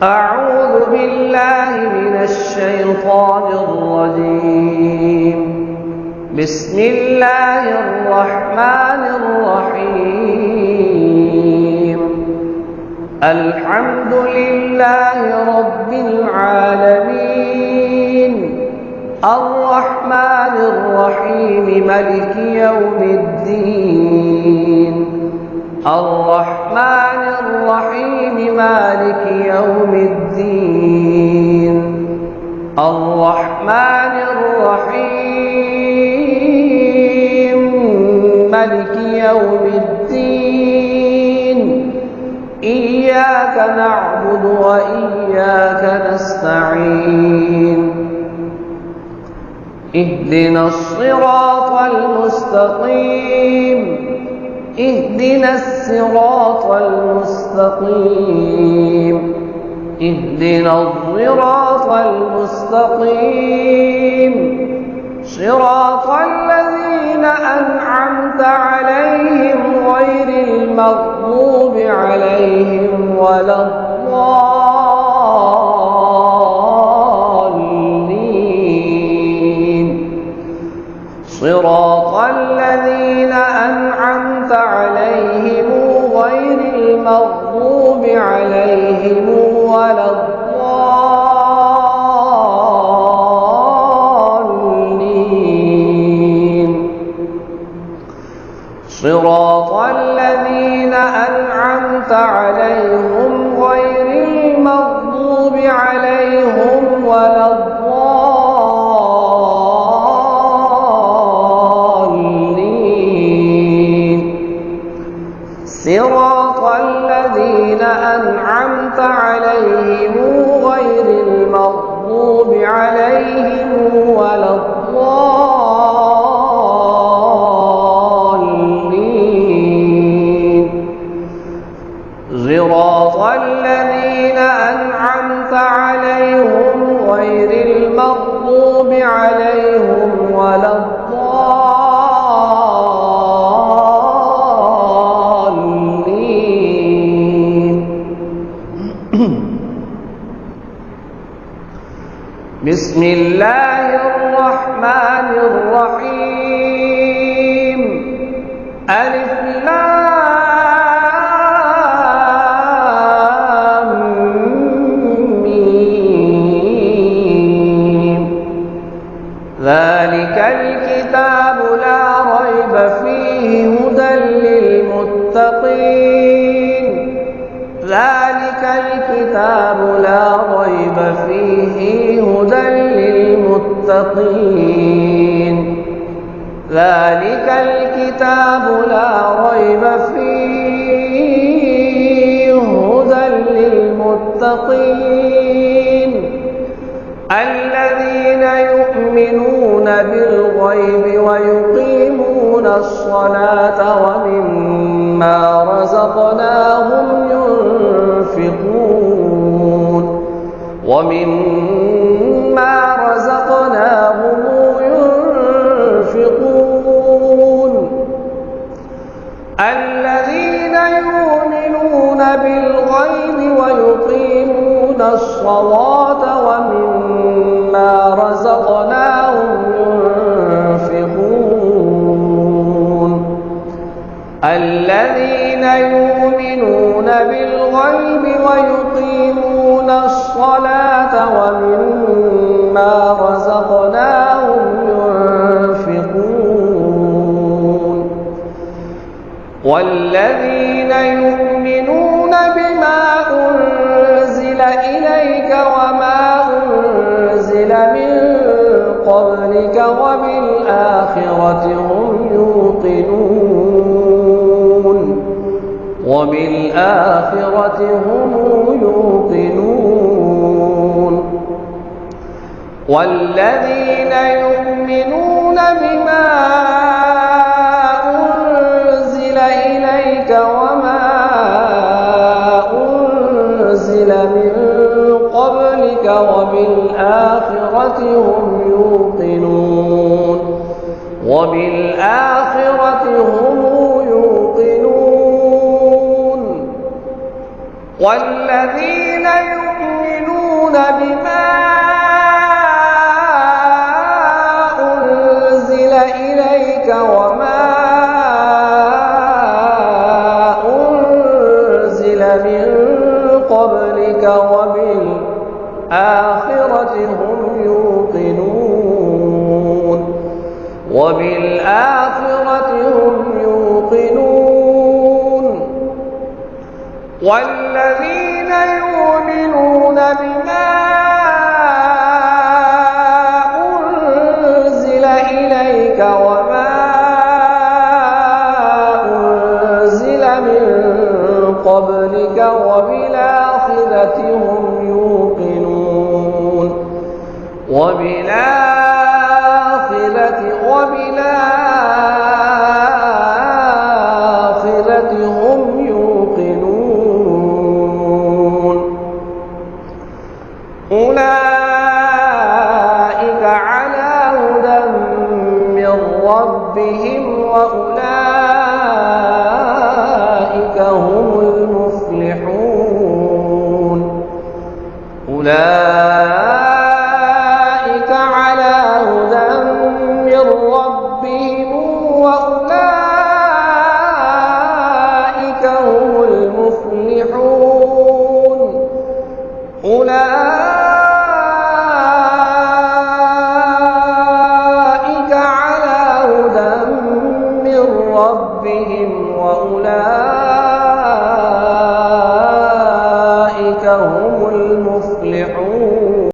أعوذ بالله من الشيطان الرجيم. بسم الله الرحمن الرحيم. الحمد لله رب العالمين، الرحمن الرحيم، ملك يوم الدين. الرحمن الرحيم مالك يوم الدين. الرحمن الرحيم مالك يوم الدين. إياك نعبد وإياك نستعين. اهدنا الصراط المستقيم. اهدنا الصراط المستقيم. اهدنا الصراط المستقيم. صراط الذين أنعمت عليهم غير المغضوب عليهم ولا الضالين. صراط الذين أنعمت عليهم غير المغضوب عليهم ولا الضالين. صراط الذين أنعمت عليهم غير المغضوب عليهم ولا الضالين. صراط الذين أنعمت عليهم غير المغضوب عليهم ولا الضالين. صراط الذين أنعمت عليهم غير المغضوب عليهم ولا الضالين. بسم الله الرحمن الرحيم. ألف لام ميم. ذلك الكتاب لا ريب فيه هدى للمتقين. ذلك الكتاب لا ريب فيه هدى للمتقين. ذلك الكتاب لا ريب فيه هدى للمتقين، الذين يؤمنون بالغيب ويقيمون الصلاة ومما رزقناهم ينفقون. ومما رزقناهم ينفقون. الذين يؤمنون بالغيب ويقيمون الصلاة ومما رزقناهم ينفقون. الذين يؤمنون بالغيب ويقيمون الصلاة ومما رزقناهم ينفقون. والذين يؤمنون بما أنزل إليك وما أنزل من قبلك وبالآخرة هم يوقنون. وبالآخرة هم يوقنون. والذين يؤمنون بما أنزل إليك وما أنزل من قبلك وبالآخرة هم يوقنون. وبالآخرة هم يوقنون. والذين يؤمنون يؤمنون بما أنزل إليك وما أنزل من قبلك وبالآخرة هم يوقنون والذين يؤمنون بما أنزل إليك وما أنزل من قبلك وبالآخرة هم يوقنون أولئك على هدى من ربهم